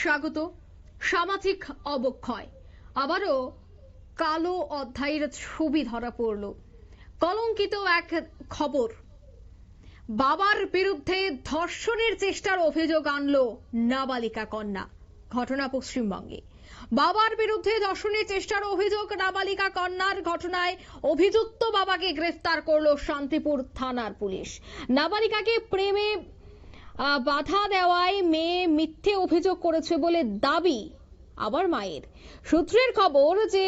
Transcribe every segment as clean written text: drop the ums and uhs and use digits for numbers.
স্বাগত। সামাজিক অবক্ষয় আবারও কালো অধ্যায়ের ছবি ধরা পড়ল। কলঙ্কিত এক খবর, বাবার বিরুদ্ধে ধর্ষণের চেষ্টার অভিযোগ আনলো নাবালিকা কন্যা। ঘটনা পশ্চিমবঙ্গে। বাবার বিরুদ্ধে ধর্ষণের চেষ্টার অভিযোগ নাবালিকা কন্যার। ঘটনায় অভিযুক্ত বাবাকে গ্রেফতার করলো শান্তিপুর থানার পুলিশ। নাবালিকাকে প্রেমে বাধা দেওয়ায় মেয়ে মিথ্যে অভিযোগ করেছে বলে দাবি আবার মায়ের। সূত্রের খবর যে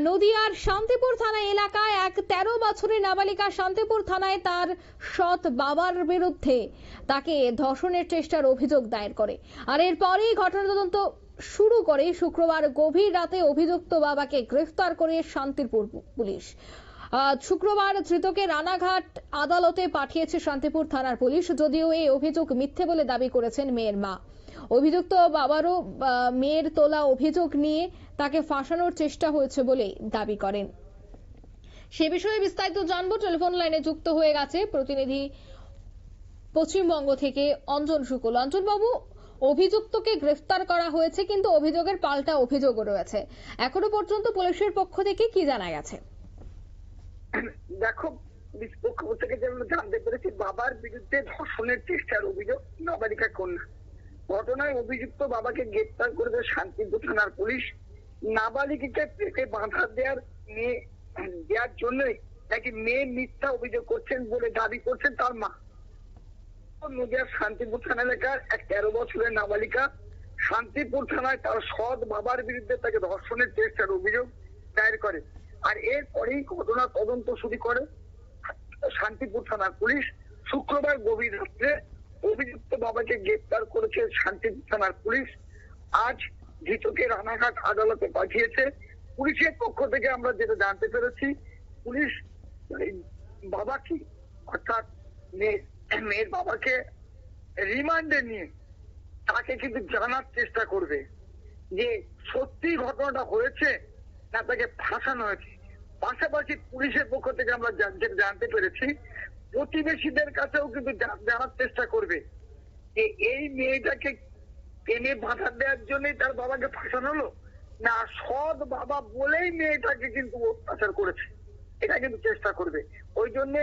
নদিয়ার শান্তিপুর থানা এলাকায় এক 13 বছরের নাবালিকা শান্তিপুর থানায় তার সৎ বাবার বিরুদ্ধে তাকে ধর্ষণের চেষ্টার অভিযোগ দায়ের করে। আর এরপরেই ঘটনা তদন্ত শুরু করে শুক্রবার গভীর রাতে অভিযুক্ত বাবাকে গ্রেফতার করে শান্তিপুর পুলিশ। শুক্রবার ধৃতকে রানাঘাট আদালতে পাঠিয়েছে শান্তিপুর থানার পুলিশ। যদিও এই অভিযোগ মিথ্যে বলে দাবি করেছেন মেয়ের মা। অভিযুক্ত বাবারও মেয়ের তোলা অভিযোগ নিয়ে তাকে ফাঁসানোর চেষ্টা হয়েছে বলে দাবি করেন। সে বিষয়ে বিস্তারিত জানবো। টেলিফোন লাইনে যুক্ত হয়ে গেছে প্রতিনিধি পশ্চিমবঙ্গ থেকে অঞ্জন শুক্ল। অঞ্জন বাবু, অভিযুক্তকে গ্রেফতার করা হয়েছে, কিন্তু অভিযোগের পাল্টা অভিযোগও রয়েছে। এখনো পর্যন্ত পুলিশের পক্ষ থেকে কি জানা গেছে? দেখো, পুলিশ পক্ষ থেকে যেমন জানতে পেরেছি, বাবার বিরুদ্ধে ধর্ষণের চেষ্টার অভিযোগ নাবালিকা কন্যা। ঘটনায় অভিযুক্ত বাবাকে গ্রেফতার করেছে শান্তিপুর থানার পুলিশ। নাবালিকাকে পেটে বাধা দেওয়ার জন্যই নাকি মেয়ে মিথ্যা অভিযোগ করছেন বলে দাবি করছেন তার মা। নদিয়ার শান্তিপুর থানা এলাকার এক 13 বছরের নাবালিকা শান্তিপুর থানায় তার সৎ বাবার বিরুদ্ধে তাকে ধর্ষণের চেষ্টার অভিযোগ দায়ের করে। আর এরপরেই ঘটনা তদন্ত শুরু করে শান্তিপুর থানার পুলিশ। শুক্রবার গভীর রাত্রে অভিযুক্ত বাবাকে গ্রেফতার করেছে শান্তিপুর থানার পুলিশ। আজ ধৃতকে রানাঘাট আদালতে পাঠিয়েছে। পুলিশের পক্ষ থেকে আমরা যেটা জানতে পেরেছি, পুলিশ বাবাকে অর্থাৎ মেয়ের বাবাকে রিমান্ডে নিয়ে তাকে কিন্তু জানার চেষ্টা করবে যে সত্যি ঘটনাটা হয়েছে না তাকে ফাঁসানো হয়েছে। পাশাপাশি পুলিশের পক্ষ থেকে আমরা জানতে পেরেছি, প্রতিবেশীদের কাছেও কিন্তু জানার চেষ্টা করবে যে এই মেয়েটাকে প্রেমে বাধা দেওয়ার জন্যই তার বাবাকে ফাঁসানো হলো, না সৎ বাবা বলেই মেয়েটাকে কিন্তু অত্যাচার করেছে, এটা কিন্তু চেষ্টা করবে। ওই জন্য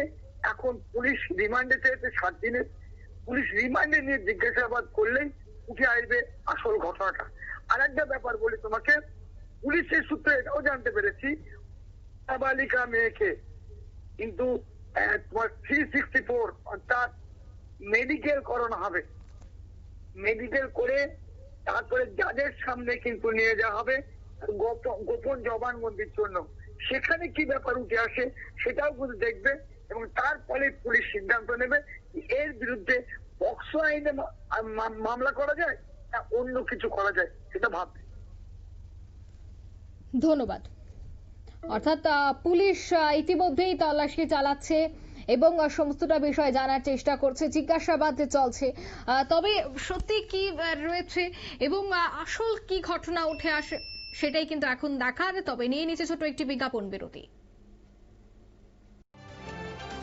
এখন পুলিশ রিমান্ডে চেয়েছে 7 দিনের। পুলিশ রিমান্ডে নিয়ে জিজ্ঞাসাবাদ করলেই উঠে আসবে আসল ঘটনাটা। আর একটা ব্যাপার বলি তোমাকে, পুলিশের সূত্রে এটাও জানতে পেরেছি, নাবালিকা মেয়েকে কিন্তু তোমার 364 অর্থাৎ মেডিকেল করানো হবে। মেডিকেল করে তারপরে জাজের সামনে কিন্তু নিয়ে যাওয়া হবে গোপন জবানবন্দির জন্য। সেখানে কি ব্যাপার উঠে আসে সেটাও কিন্তু দেখবে, এবং তারপরে পুলিশ সিদ্ধান্ত নেবে এর বিরুদ্ধে পক্সো আইনে মামলা করা যায় না অন্য কিছু করা যায়, সেটা ভাববে। ধন্যবাদ। অর্থাৎ পুলিশ ইতিমধ্যেই তল্লাশি চালাচ্ছে এবং সমস্তটা বিষয় জানার চেষ্টা করছে, জিজ্ঞাসাবাদ চলছে। তবে সত্যি কি রয়েছে এবং আসল কি ঘটনা উঠে আসে সেটাই কিন্তু এখন দেখার। তবে নিয়ে নিচে ছোট একটি বিজ্ঞাপন বিরতি।